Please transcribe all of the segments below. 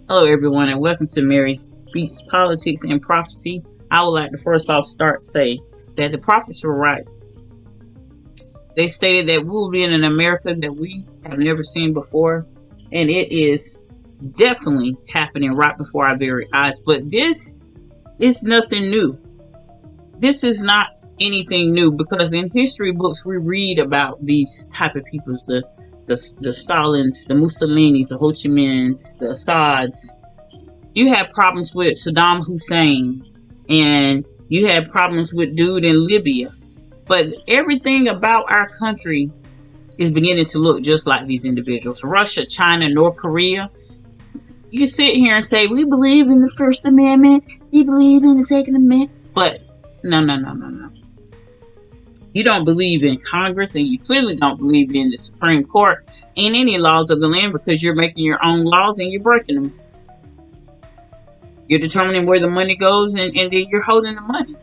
Hello, everyone, and welcome to Mary Speaks Politics and Prophecy. I would like to first off say that the prophets were right. They stated that we will be in an America that we have never seen before, and it is definitely happening right before our very eyes. But this is nothing new. This is not anything new because in history books we read about these type of peoples, the Stalins, the Mussolinis, the Ho Chi Minhs, the Assads. You had problems with Saddam Hussein, and you had problems with dude in Libya. But everything about our country is beginning to look just like these individuals. Russia, China, North Korea. You can sit here and say, we believe in the First Amendment, we believe in the Second Amendment. But no. You don't believe in Congress, and you clearly don't believe in the Supreme Court and any laws of the land because you're making your own laws and you're breaking them. You're determining where the money goes, and then you're holding the money.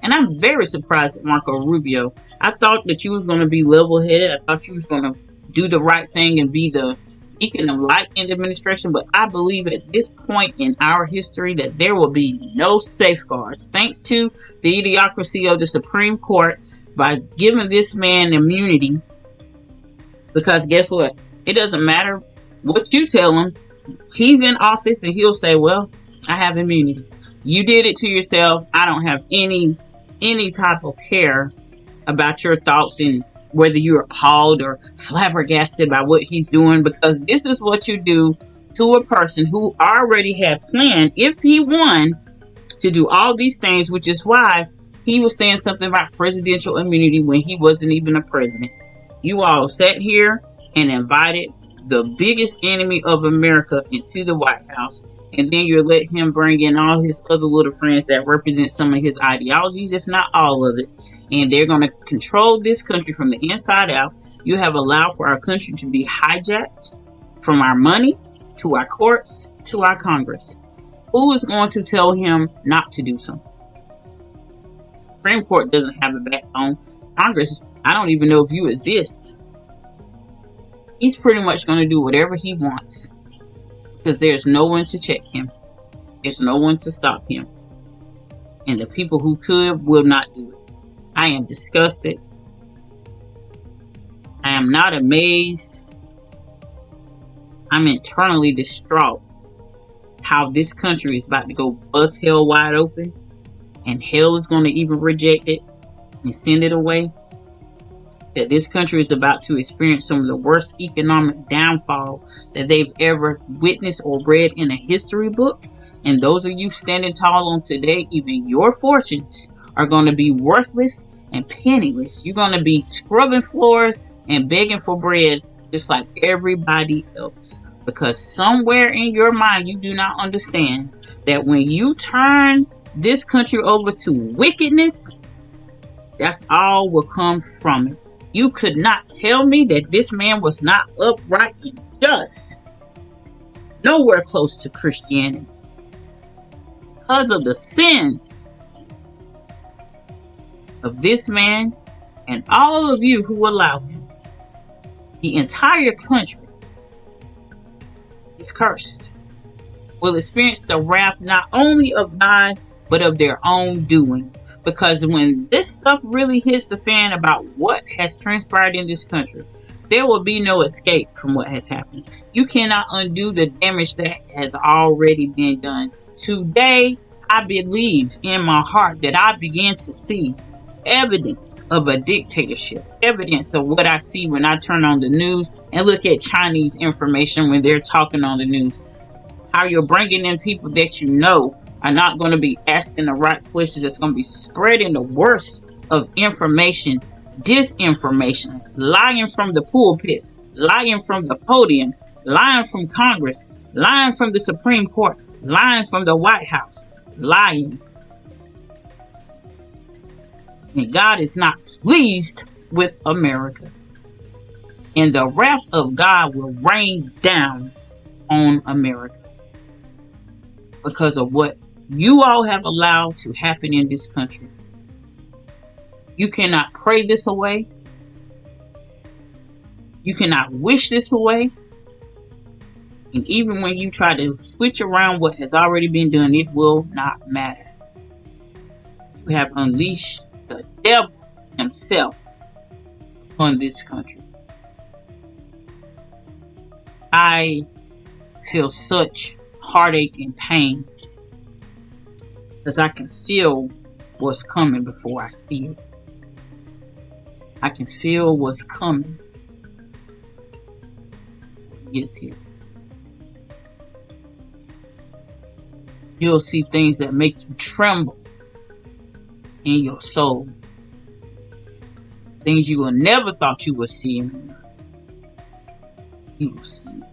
And I'm very surprised at Marco Rubio. I thought that you was going to be level-headed. I thought you was going to do the right thing and be the beacon of light in the administration. But I believe at this point in our history that there will be no safeguards. Thanks to the idiocracy of the Supreme Court by giving this man immunity. Because guess what? It doesn't matter what you tell him. He's in office and he'll say, well, I have immunity. You did it to yourself. I don't have any type of care about your thoughts and whether you're appalled or flabbergasted by what he's doing, because this is what you do to a person who already had planned, if he won, to do all these things, which is why he was saying something about presidential immunity when he wasn't even a president. You all sat here and invited the biggest enemy of America into the White House, and then you let him bring in all his other little friends that represent some of his ideologies, if not all of it, and they're going to control this country from the inside out. You have allowed for our country to be hijacked, from our money to our courts to our Congress. Who is going to tell him not to do something? Supreme Court doesn't have a backbone. Congress, I don't even know if you exist. He's pretty much going to do whatever he wants because there's no one to check him. There's no one to stop him. And the people who could will not do it. I am disgusted. I am not amazed. I'm internally distraught how this country is about to go bust hell wide open, and hell is going to even reject it and send it away. That this country is about to experience some of the worst economic downfall that they've ever witnessed or read in a history book. And those of you standing tall on today, even your fortunes are going to be worthless and penniless. You're going to be scrubbing floors and begging for bread just like everybody else. Because somewhere in your mind, you do not understand that when you turn this country over to wickedness, that's all will come from it. You could not tell me that this man was not upright and just. Nowhere close to Christianity. Because of the sins of this man and all of you who allow him, the entire country is cursed. Will experience the wrath not only of God, but of their own doing. Because when this stuff really hits the fan about what has transpired in this country, there will be no escape from what has happened. You cannot undo the damage that has already been done. Today, I believe in my heart that I began to see evidence of a dictatorship. Evidence of what I see when I turn on the news and look at Chinese information when they're talking on the news. How you're bringing in people that you know are not going to be asking the right questions. That's going to be spreading the worst of information, disinformation, lying from the pulpit, lying from the podium, lying from Congress, lying from the Supreme Court, lying from the White House, lying. And God is not pleased with America. And the wrath of God will rain down on America because of what you all have allowed to happen in this country. You cannot pray this away. You cannot wish this away. And even when you try to switch around what has already been done, it will not matter. You have unleashed the devil himself upon this country. I feel such heartache and pain because I can feel what's coming before I see it. I can feel what's coming when it gets here. You'll see things that make you tremble in your soul. Things you will never thought you would see in the earth. You will see.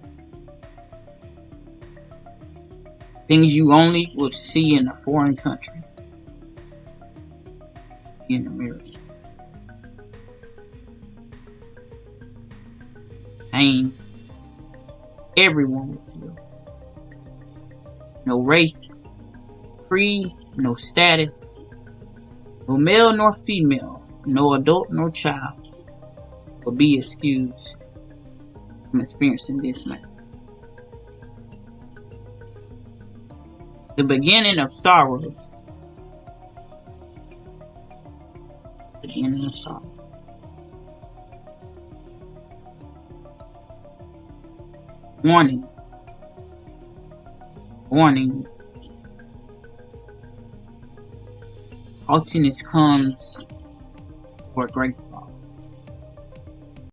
Things you only would see in a foreign country. In America. Pain. Everyone will feel. No race, creed, no status, no male nor female, no adult nor child will be excused from experiencing this man. The beginning of sorrows. The beginning of sorrow. Warning. Warning. Haughtiness comes for a great